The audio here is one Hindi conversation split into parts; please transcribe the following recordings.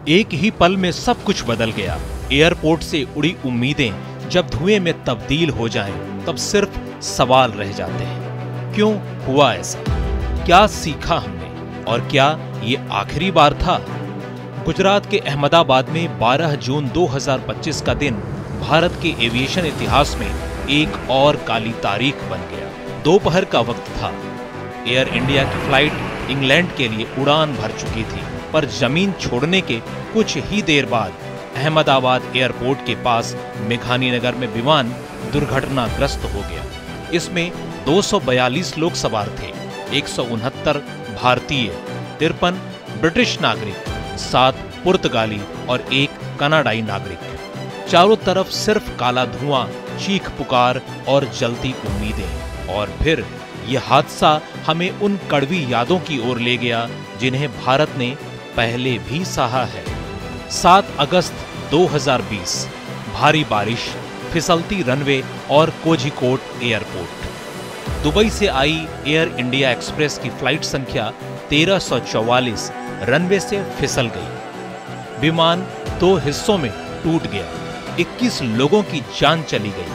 एक ही पल में सब कुछ बदल गया। एयरपोर्ट से उड़ी उम्मीदें जब धुएं में तब्दील हो जाएं, तब सिर्फ सवाल रह जाते हैं, क्यों हुआ ऐसा? क्या सीखा हमने? और क्या ये आखिरी बार था? गुजरात के अहमदाबाद में 12 जून 2025 का दिन भारत के एविएशन इतिहास में एक और काली तारीख बन गया। दोपहर का वक्त था। एयर इंडिया की फ्लाइट इंग्लैंड के लिए उड़ान भर चुकी थी, पर जमीन छोड़ने के कुछ ही देर बाद अहमदाबाद एयरपोर्ट के पास मेघानी नगर में विमान दुर्घटनाग्रस्त हो गया। इसमें 242 लोग सवार थे, 169 भारतीय, 53 ब्रिटिश नागरिक, 7 पुर्तगाली और 1 कनाडाई नागरिक। चारों तरफ सिर्फ काला धुआं, चीख पुकार और जलती उम्मीदें। और फिर यह हादसा हमें उन कड़वी यादों की ओर ले गया जिन्हें भारत ने पहले भी सहा है। 7 अगस्त 2020, भारी बारिश, फिसलती रनवे और कोझिकोड एयरपोर्ट। दुबई से आई एयर इंडिया एक्सप्रेस की फ्लाइट संख्या 1344 रनवे से फिसल गई। विमान 2 हिस्सों में टूट गया। 21 लोगों की जान चली गई,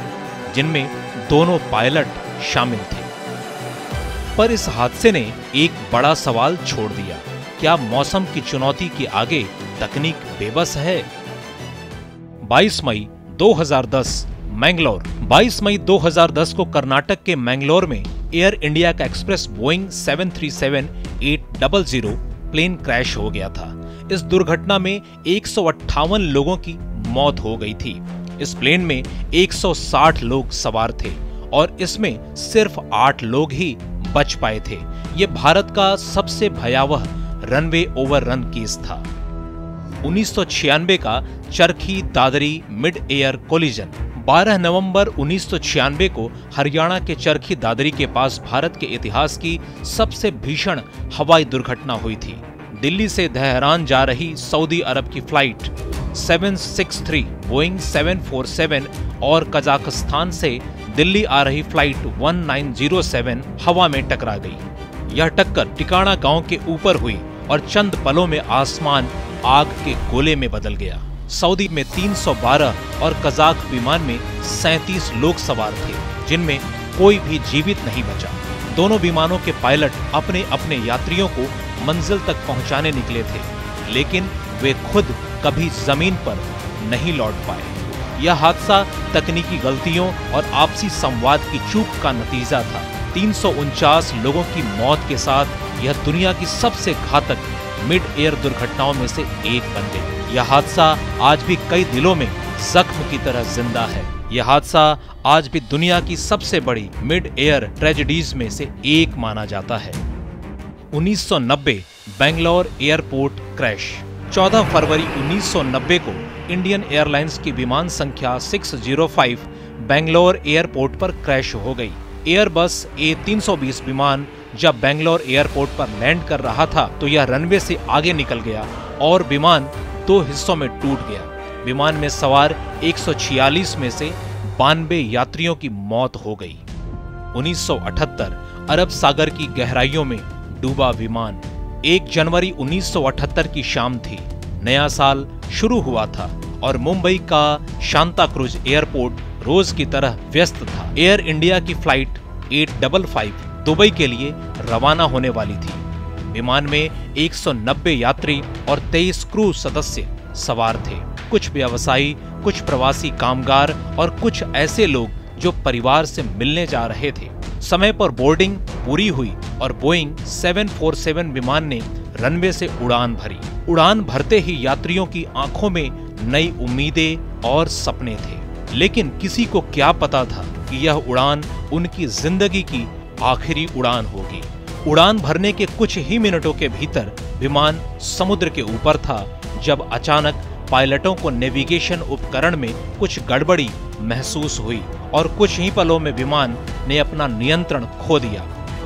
जिनमें दोनों पायलट शामिल थे। पर इस हादसे ने एक बड़ा सवाल छोड़ दिया, क्या मौसम की चुनौती के आगे तकनीक बेबस है? 22 मई 2010 मैंगलोर। 22 मई 2010 को कर्नाटक के मैंगलोर में एयर इंडिया का एक्सप्रेस बोइंग 737-800 प्लेन क्रैश हो गया था। इस दुर्घटना में 158 लोगों की मौत हो गई थी। इस प्लेन में 160 लोग सवार थे और इसमें सिर्फ 8 लोग ही बच पाए थे। ये भारत का सबसे भयावह रनवे ओवररन केस था। 1996 का Charkhi Dadri mid air collision. 12 नवंबर 1996 को हरियाणा के चरखी दादरी के पास भारत के इतिहास की सबसे भीषण हवाई दुर्घटना हुई थी। दिल्ली से तेहरान जा रही सऊदी अरब की फ्लाइट 763 बोइंग 747 और कजाकिस्तान से दिल्ली आ रही फ्लाइट 1907 हवा में टकरा गई। यह टक्कर टिकाणा गांव के ऊपर हुई और चंद पलों में आसमान आग के गोले में बदल गया। सऊदी में 312 और कजाक विमान में 37 लोग सवार थे, जिनमें कोई भी जीवित नहीं बचा। दोनों विमानों के पायलट अपने अपने यात्रियों को मंजिल तक पहुंचाने निकले थे, लेकिन वे खुद कभी जमीन पर नहीं लौट पाए। यह हादसा तकनीकी गलतियों और आपसी संवाद की चूक का नतीजा था। 349 लोगों की मौत के साथ यह दुनिया की सबसे घातक मिड एयर दुर्घटनाओं में से एक बन गई। यह हादसा आज भी कई दिलों में जख्म की तरह जिंदा है। यह हादसा आज भी दुनिया की सबसे बड़ी मिड एयर ट्रेजेडीज में से एक माना जाता है। 1990 बेंगलोर एयरपोर्ट क्रैश। 14 फरवरी 1990 को इंडियन एयरलाइंस की विमान संख्या 605 बेंगलोर एयरपोर्ट पर क्रैश हो गई। एयरबस A320 विमान जब बेंगलोर एयरपोर्ट पर लैंड कर रहा था तो यह रनवे से आगे निकल गया और विमान 2 हिस्सों में टूट गया। विमान में सवार 146 में से 92 यात्रियों की मौत हो गई। 1978 अरब सागर की गहराइयों में डूबा विमान। 1 जनवरी 1978 की शाम थी। नया साल शुरू हुआ था और मुंबई का शांता क्रूज एयरपोर्ट रोज की तरह व्यस्त था। एयर इंडिया की फ्लाइट 855 दुबई के लिए रवाना होने वाली थी। विमान में 190 यात्री और 23 क्रू सदस्य सवार थे। कुछ व्यवसायी, कुछ प्रवासी कामगार और कुछ ऐसे लोग जो परिवार से मिलने जा रहे थे। समय पर बोर्डिंग पूरी हुई और बोइंग 747 विमान ने रनवे से उड़ान भरी। उड़ान भरते ही यात्रियों की आंखों में नई उम्मीदें और सपने थे, लेकिन किसी को क्या पता था कि यह उड़ान उनकी जिंदगी की आखिरी उड़ान होगी। उड़ान भरने के कुछ ही मिनटों के भीतर विमान समुद्र के ऊपर था जब अचानक पायलटों को नेविगेशन उपकरण में कुछ गड़बड़ी महसूस हुई और कुछ ही पलों में विमान ने अपना नियंत्रण खो दिया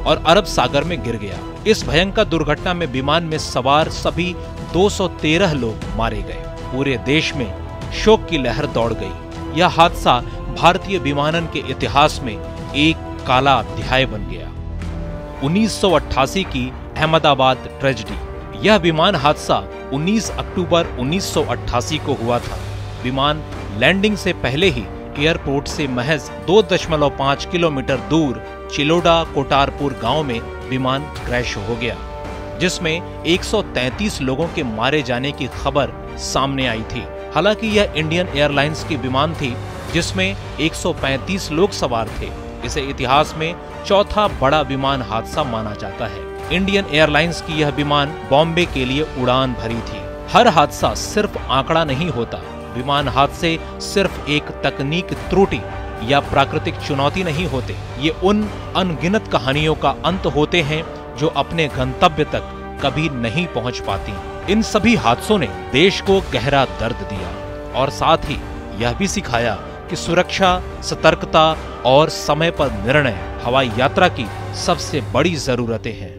और अरब सागर में गिर गया। इस भयंकर दुर्घटना में विमान में सवार सभी 213 लोग मारे गए। पूरे देश में शोक की लहर दौड़ गई। यह हादसा भारतीय विमानन के इतिहास में एक काला अध्याय बन गया। 1988 की अहमदाबाद ट्रेजेडी। यह विमान हादसा 19 अक्टूबर 1988 को हुआ था। विमान लैंडिंग से पहले ही एयरपोर्ट से महज 2.5 किलोमीटर दूर चिलोडा कोटारपुर गांव में विमान क्रैश हो गया, जिसमें 133 लोगों के मारे जाने की खबर सामने आई थी। हालांकि यह इंडियन एयरलाइंस की विमान थी जिसमें 135 लोग सवार थे। इसे इतिहास में चौथा बड़ा विमान हादसा माना जाता है। इंडियन एयरलाइंस की यह विमान बॉम्बे के लिए उड़ान भरी थी। हर हादसा सिर्फ आंकड़ा नहीं होता। विमान हादसे सिर्फ एक तकनीक त्रुटि या प्राकृतिक चुनौती नहीं होते। ये उन अनगिनत कहानियों का अंत होते हैं जो अपने गंतव्य तक कभी नहीं पहुंच पाती। इन सभी हादसों ने देश को गहरा दर्द दिया और साथ ही यह भी सिखाया कि सुरक्षा, सतर्कता और समय पर निर्णय हवाई यात्रा की सबसे बड़ी जरूरतें हैं।